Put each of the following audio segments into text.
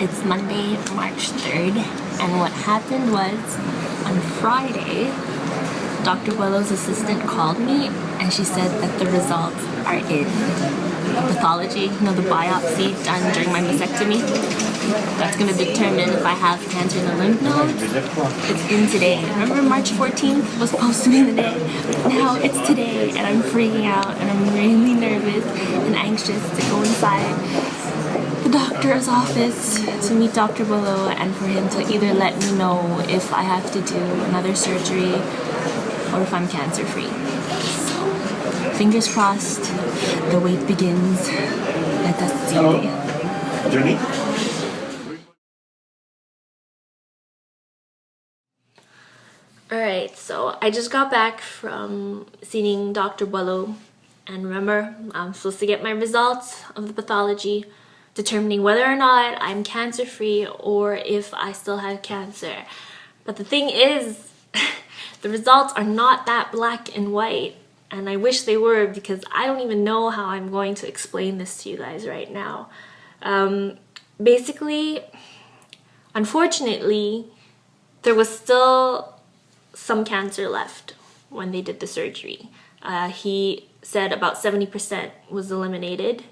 It's Monday, March 3rd, and what happened was, on Friday, Dr. Buello's assistant called me and she said that the results are in. The pathology, the biopsy done during my mastectomy, that's going to determine if I have cancer in the lymph nodes. It's in today. Remember March 14th was supposed to be the day? Now it's today, and I'm freaking out, and I'm really nervous and anxious to go inside the doctor's office to meet Dr. Buello and for him to either let me know if I have to do another surgery or if I'm cancer free. So, fingers crossed, the wait begins. Let us see. Journey? Alright, so I just got back from seeing Dr. Buello, and remember, I'm supposed to get my results of the pathology determining whether or not I'm cancer free or if I still have cancer. But the thing is, the results are not that black and white, and I wish they were, because I don't even know how I'm going to explain this to you guys right now. Basically, unfortunately, there was still some cancer left when they did the surgery. He said about 70% was eliminated,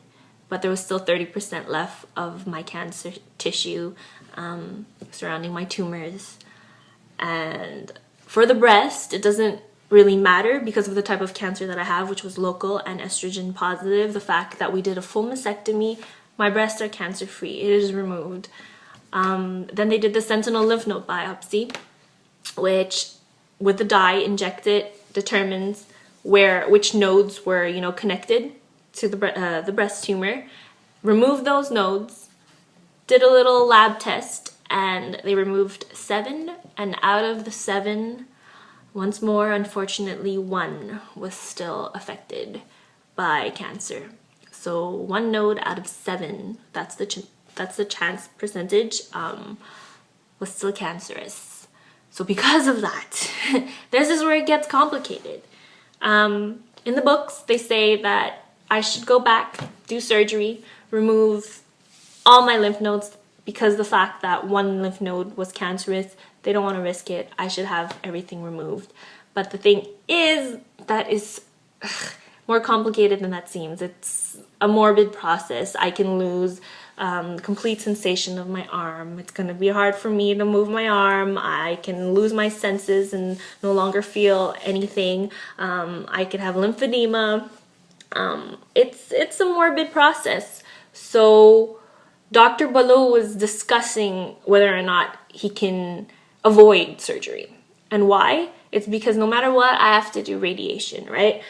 but there was still 30% left of my cancer tissue surrounding my tumors. And for the breast, it doesn't really matter because of the type of cancer that I have, which was local and estrogen positive. The fact that we did a full mastectomy, my breasts are cancer free. It is removed. Then they did the sentinel lymph node biopsy, which with the dye injected determines which nodes were connected to the breast tumor. Removed those nodes, did a little lab test, and they removed 7, and out of the 7, once more, unfortunately, 1 was still affected by cancer. So 1 node out of 7, that's the chance percentage, was still cancerous. So because of that, this is where it gets complicated. In the books, they say that I should go back, do surgery, remove all my lymph nodes, because the fact that 1 lymph node was cancerous, they don't want to risk it. I should have everything removed. But the thing is, that is more complicated than that seems. It's a morbid process. I can lose complete sensation of my arm. It's going to be hard for me to move my arm. I can lose my senses and no longer feel anything. I could have lymphedema. It's a morbid process. So Dr. Buello was discussing whether or not he can avoid surgery. And why? It's because no matter what, I have to do radiation, right?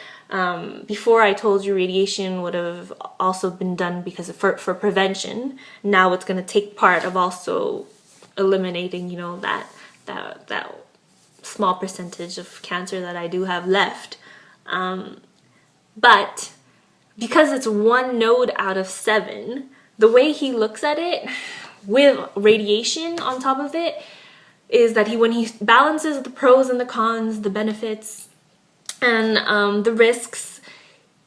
Before I told you radiation would have also been done because for prevention. Now it's going to take part of also eliminating, that small percentage of cancer that I do have left. But because it's 1 node out of 7, the way he looks at it with radiation on top of it is that when he balances the pros and the cons, the benefits and the risks,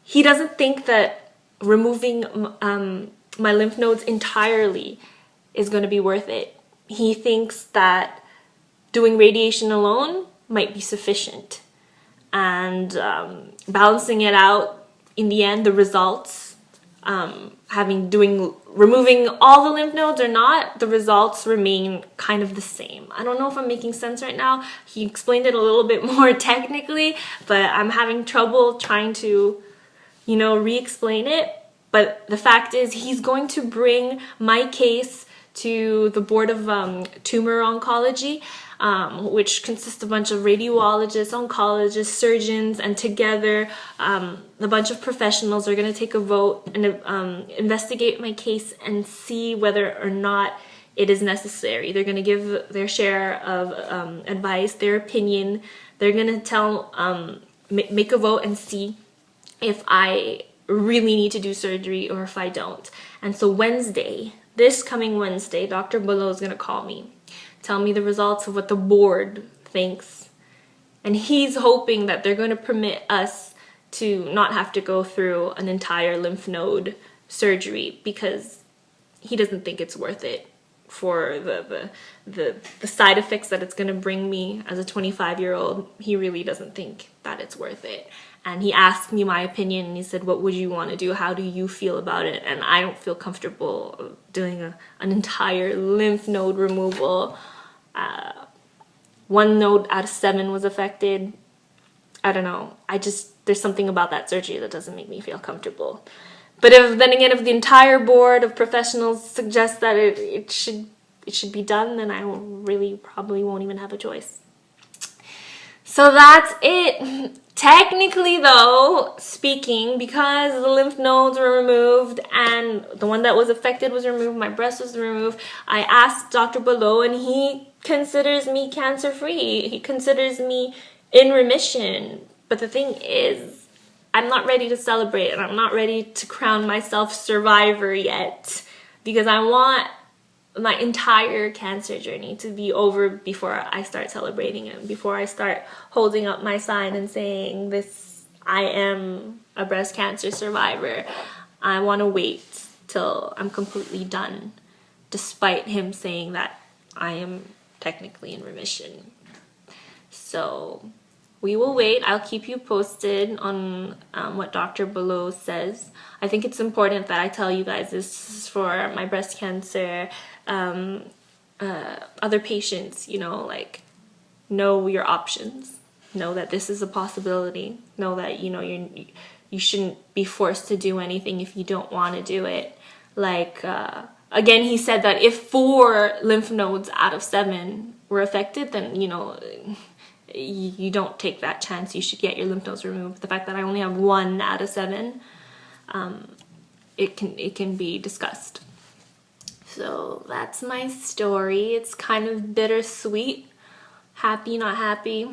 he doesn't think that removing my lymph nodes entirely is going to be worth it. He thinks that doing radiation alone might be sufficient, and balancing it out, in the end, the results, removing all the lymph nodes or not, the results remain kind of the same. I don't know if I'm making sense right now. He explained it a little bit more technically, but I'm having trouble trying to, re-explain it. But the fact is, he's going to bring my case to the Board of Tumor Oncology, which consists of a bunch of radiologists, oncologists, surgeons, and together a bunch of professionals are going to take a vote and investigate my case and see whether or not it is necessary. They're going to give their share of advice, their opinion. They're going to make a vote and see if I really need to do surgery or if I don't. And so this coming Wednesday, Dr. Buello is going to call me, tell me the results of what the board thinks. And he's hoping that they're going to permit us to not have to go through an entire lymph node surgery because he doesn't think it's worth it. for the side effects that it's going to bring me as a 25-year-old, he really doesn't think that it's worth it. And he asked me my opinion, and he said, what would you want to do? How do you feel about it? And I don't feel comfortable doing an entire lymph node removal. 1 node out of 7 was affected. I don't know. There's something about that surgery that doesn't make me feel comfortable. But if the entire board of professionals suggests that it should be done, then I really probably won't even have a choice. So that's it. Technically though, speaking, because the lymph nodes were removed and the one that was affected was removed, my breast was removed, I asked Dr. Below, and he considers me cancer-free. He considers me in remission. But the thing is, I'm not ready to celebrate, and I'm not ready to crown myself survivor yet, because I want my entire cancer journey to be over before I start celebrating it, before I start holding up my sign and saying, I am a breast cancer survivor. I want to wait till I'm completely done, despite him saying that I am technically in remission. So we will wait. I'll keep you posted on what Dr. Below says. I think it's important that I tell you guys this is for my breast cancer other patients, know your options. Know that this is a possibility. Know that, you shouldn't be forced to do anything if you don't want to do it. Again, he said that if 4 lymph nodes out of 7 were affected, then, you don't take that chance. You should get your lymph nodes removed. The fact that I only have 1 out of 7, it can be discussed. So that's my story. It's kind of bittersweet, happy, not happy,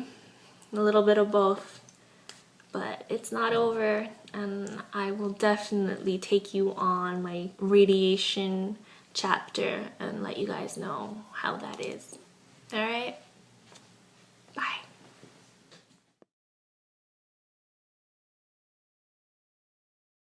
a little bit of both, but it's not over, and I will definitely take you on my radiation chapter and let you guys know how that is. All right?